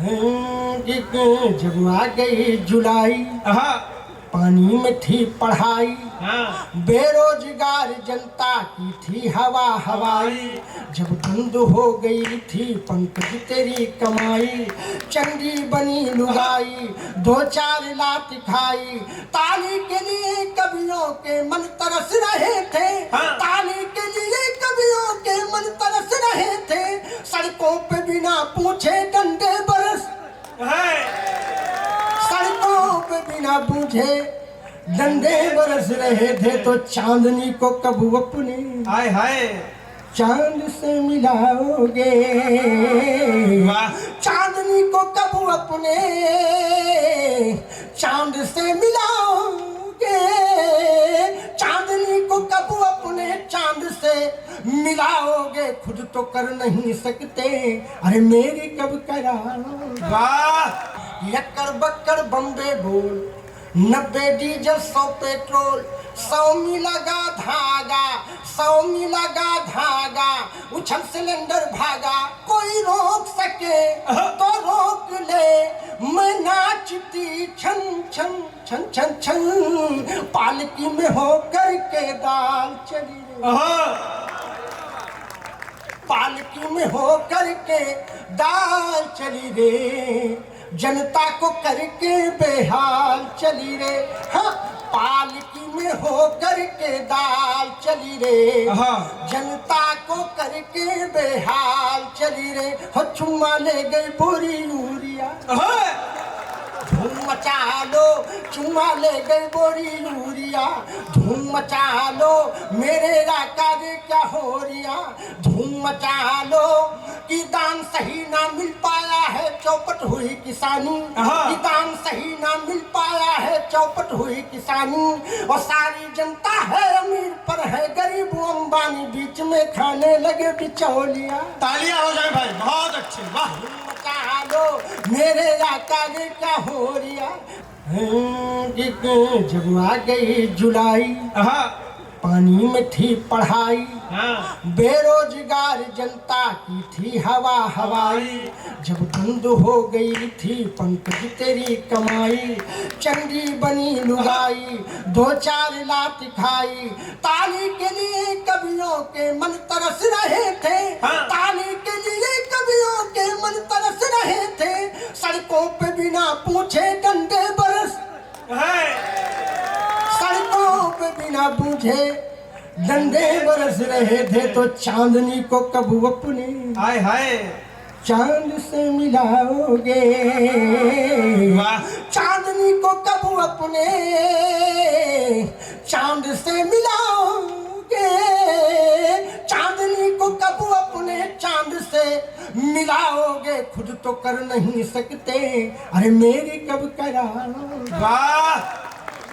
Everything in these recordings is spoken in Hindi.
जब आ गई जुलाई, पानी में थी पढ़ाई, बेरोजगार जनता की थी हवा हवाई। जब बंद हो गई थी पंकज तेरी कमाई, चंगी बनी लुगाई, दो चार लात खाई। ताली के लिए कवियों के मन तरस रहे थे, ताली के लिए कवियों के मन तरस रहे थे। सड़कों पे बिना पूछे डंडे बरस, सड़कों पे बिना पूछे डंडे बरस रहे थे। तो चांदनी को कब अपने हाय हाय चांद से मिलाओगे, चांदनी को कब अपने चांद से मिलाओगे, चांदनी को कब अपने चांद से मिलाओगे। खुद तो कर नहीं सकते, अरे मेरी कब कराओगे। यक्कर बक्कर बम्बे बोल, 90 डीजल 100 पेट्रोल, 100 में लगा धागा, 100 में लगा धागा। उछल सिलेंडर भागा, कोई रोक सके तो रोक ले। मैं नाचती छन छन छन छन छन, पालकी में होकर के दाल चली रे, पालकी में होकर के दाल चली रे। जनता को करके बेहाल चली रे, हाँ पालकी में होकर के दाल चली रे। जनता को करके बेहाल चली रे। हो चुम्मा ले गई बोरी यूरिया, धूम मचा लो, चुम्मा ले गई बोरी यूरिया। धूम मचा लो मेरे राका रे क्या हो रिया, धूम मचा लो। कि दाम सही ना मिल पाया है चौपट हुई किसानी, कि दाम सही ना मिल पाया है चौपट हुई किसानी। और सारी जनता है अमीर पर है गरीब अंबानी, बीच में खाने लगे बिचौलिया। तालियां हो जाए भाई, बहुत अच्छे, वाह। मचा लो मेरे राका ने क्या हो रिया। जब आ गई जुलाई, पानी में थी पढ़ाई, बेरोजगार जनता की थी हवा हवाई। जब बंद हो गई थी पंकज तेरी कमाई, चंगी बनी लुगाई, दो चार लात खाई। ताली के लिए कवियों के मन तरस रहे थे, ताली के लिए कवियों के मन तरस रहे थे। सड़कों पे बिना पूछे डंडे बरस, सड़कों पे बिना पूछे डंडे बरस रहे थे। तो चांदनी को कब अपने हाय हाय चांद से मिलाओगे, चांदनी को कब अपने चांद से मिलाओगे, चांदनी को कब अपने चांद से मिलाओगे। खुद तो कर नहीं सकते, अरे मेरी कब कराओगे।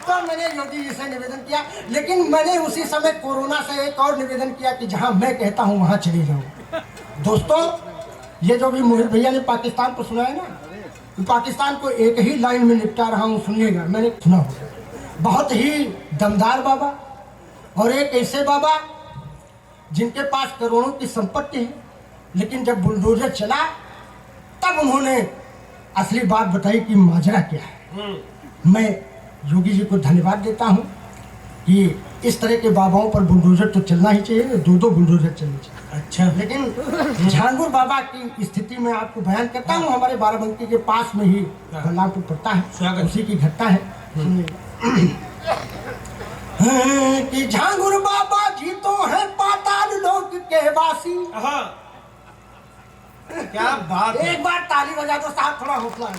तो मैंने योगी जी से निवेदन किया, लेकिन मैंने उसी समय कोरोना से एक और निवेदन किया कि जहां मैं कहता हूं वहां चले जाओ। दोस्तों, ये जो भी मोहित भैया ने पाकिस्तान को सुनाया ना, पाकिस्तान को एक ही लाइन में निपटा रहा हूं, सुनिएगा। मैंने सुना बहुत ही दमदार बाबा, और एक ऐसे बाबा जिनके पास करोड़ों की संपत्ति है, लेकिन जब बुलडोजर चला तब उन्होंने असली बात बताई कि माजरा क्या है। मैं योगी जी को धन्यवाद देता हूं कि इस तरह के बाबाओं पर बुलडोजर तो चलना ही चाहिए, दो बुलडोजर चलने चाहिए। अच्छा, लेकिन झांगुर बाबा की स्थिति में आपको बयान करता हूं। हमारे बाराबंकी के पास में ही बल्लापुर पड़ता है, उसी की घटना है कि झांगुर बाबा जी तो है पाताल लोक के वासी। क्या बात है। एक बार ताली बजा दो साहब, थोड़ा हौसला है।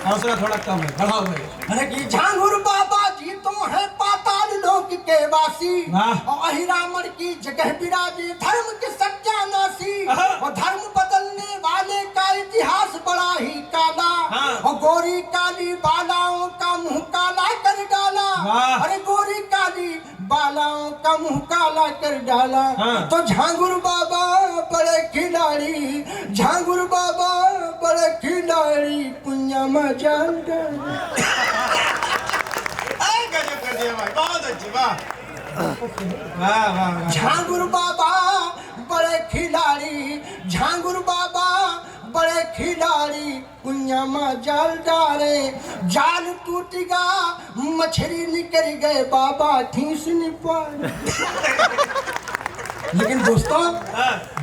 हौसला थोड़ा कम है, बढ़ाओ भाई। अरे कि झांगुर बाबा जी तो है पाताल लोक के वासी, और अहिरामण की जगह विराजे धर्म के सत्यानाशी। और धर्म बदलने वाले का इतिहास बड़ा ही काला, और गोरी काली बालाओं का मुंह काला कर डाला। अरे गोरी काली बालाओं का मुंह काला कर डाला। तो झांगुर बाबा बड़े खिलाड़ी, झांगुर बाबा बड़े खिलाड़ी, पुण्य मजा गजब कर दिया भाई, बहुत अच्छी, वाह। झांगुर बाबा बड़े खिलाड़ी, झांगुर बाबा बड़े खिलाड़ी कुइयामा जाल डाले, जाल टूट गया मछली निकल गए बाबा ठीस नहीं पाए। लेकिन दोस्तों,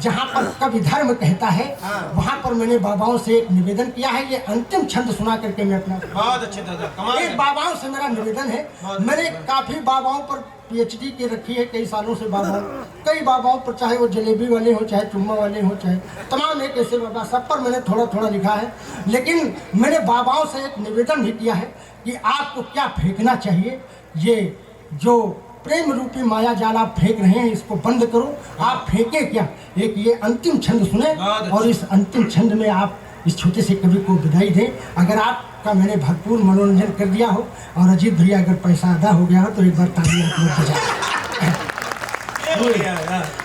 जहाँ पर कवि धर्म कहता है वहाँ पर मैंने बाबाओं से एक निवेदन किया है। ये अंतिम छंद सुना करके मैं अपना बहुत अच्छे दादा, कमाल एक है। बाबाओं से मेरा निवेदन है। मैंने काफी बाबाओं पर पीएचडी की रखी है, कई सालों से कई बाबाओं पर, चाहे वो जलेबी वाले हो, चाहे चुम्मा वाले हो, चाहे तमाम एक ऐसे बाबा, सब पर मैंने थोड़ा थोड़ा लिखा है। लेकिन मैंने बाबाओं से एक निवेदन भी किया है कि आपको क्या फेंकना चाहिए, ये जो प्रेम रूपी माया जाल आप फेंक रहे हैं इसको बंद करो। आप फेंके क्या, एक ये अंतिम छंद सुने और इस अंतिम छंद में आप इस छोटे से कवि को विदाई दें। अगर आपका मैंने भरपूर मनोरंजन कर दिया हो और अजीत भैया अगर पैसा आधा हो गया हो तो एक बार ताली आप लोग बजाएं।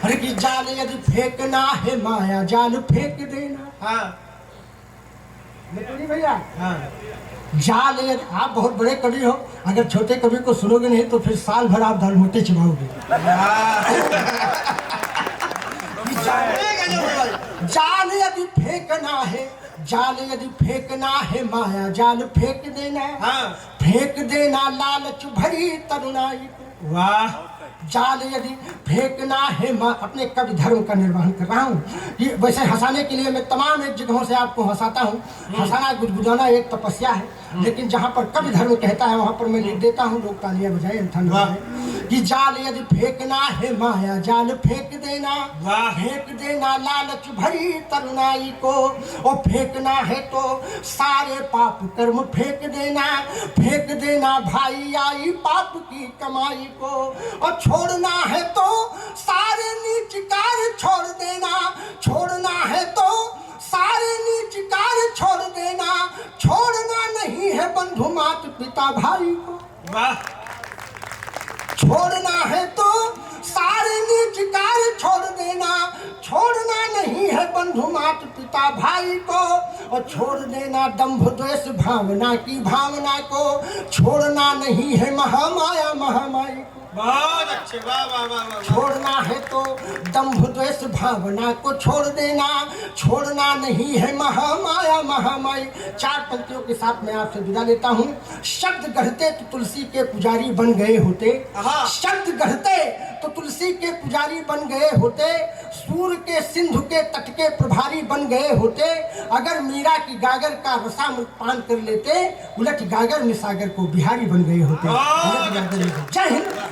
अरे कि जाल यदि फेंकना है माया जाल फेंक देना। हाँ भैया हाँ, जाल यदि, आप बहुत बड़े कवि हो, अगर छोटे कवि को सुनोगे नहीं तो फिर साल भर आप दाल मोटे चबाओगे। जाल यदि फेंकना है, जाल यदि फेंकना है माया जाल फेंक देना। हाँ। फेंक देना लालच भरी तरुणाई को। वाह, जाल यदि फेंकना है माँ, अपने कवि धर्म का निर्वहन कर रहा हूँ। ये वैसे हंसाने के लिए मैं तमाम एक जगहों से आपको हंसाता हूँ। हंसाना गुदगुदाना एक तपस्या है, लेकिन जहाँ पर कवि धर्म कहता है वहाँ पर मैं लिख देता हूँ, लोग तालियां बजाएं, अन्यथा न बजाएं। कि जाल यदि फेंकना है माया जाल फेंक देना। वाह। फेंक देना लालच भरी तरुणाई को, और फेंकना है तो सारे पाप कर्म फेंक देना। फेंक देना भाई आई पाप की कमाई को, और छोड़ना है तो सारे नीच कार्य छोड़ देना। छोड़ना है तो सारे नीच कार्य छोड़ देना। छोड़ना नहीं है बंधु मात पिता भाई को। वाह, छोड़ना है तो सारे नीच कार्य छोड़ देना। छोड़ना नहीं है बंधु मात पिता भाई को, और छोड़ देना दंभ द्वेष भावना की भावना को। छोड़ना नहीं है महामाया महामाई को। बहुत अच्छे, वाह वाह वाह वाह। छोड़ना है तो दंभ द्वेष भावना को छोड़ देना। छोड़ना नहीं है महामाया महामाई। चार पंक्तियों के साथ मैं आपसे विदा लेता हूँ। शब्द गढ़ते तो तुलसी के पुजारी बन गए होते। हाँ। शब्द गढ़ते तो तुलसी के पुजारी बन गए होते। सूर के सिंधु के तट के प्रभारी बन गए होते। अगर मीरा की गागर का रसामृत पान कर लेते, उलट गागर में सागर को बिहारी बन गए होते। जय हिंद।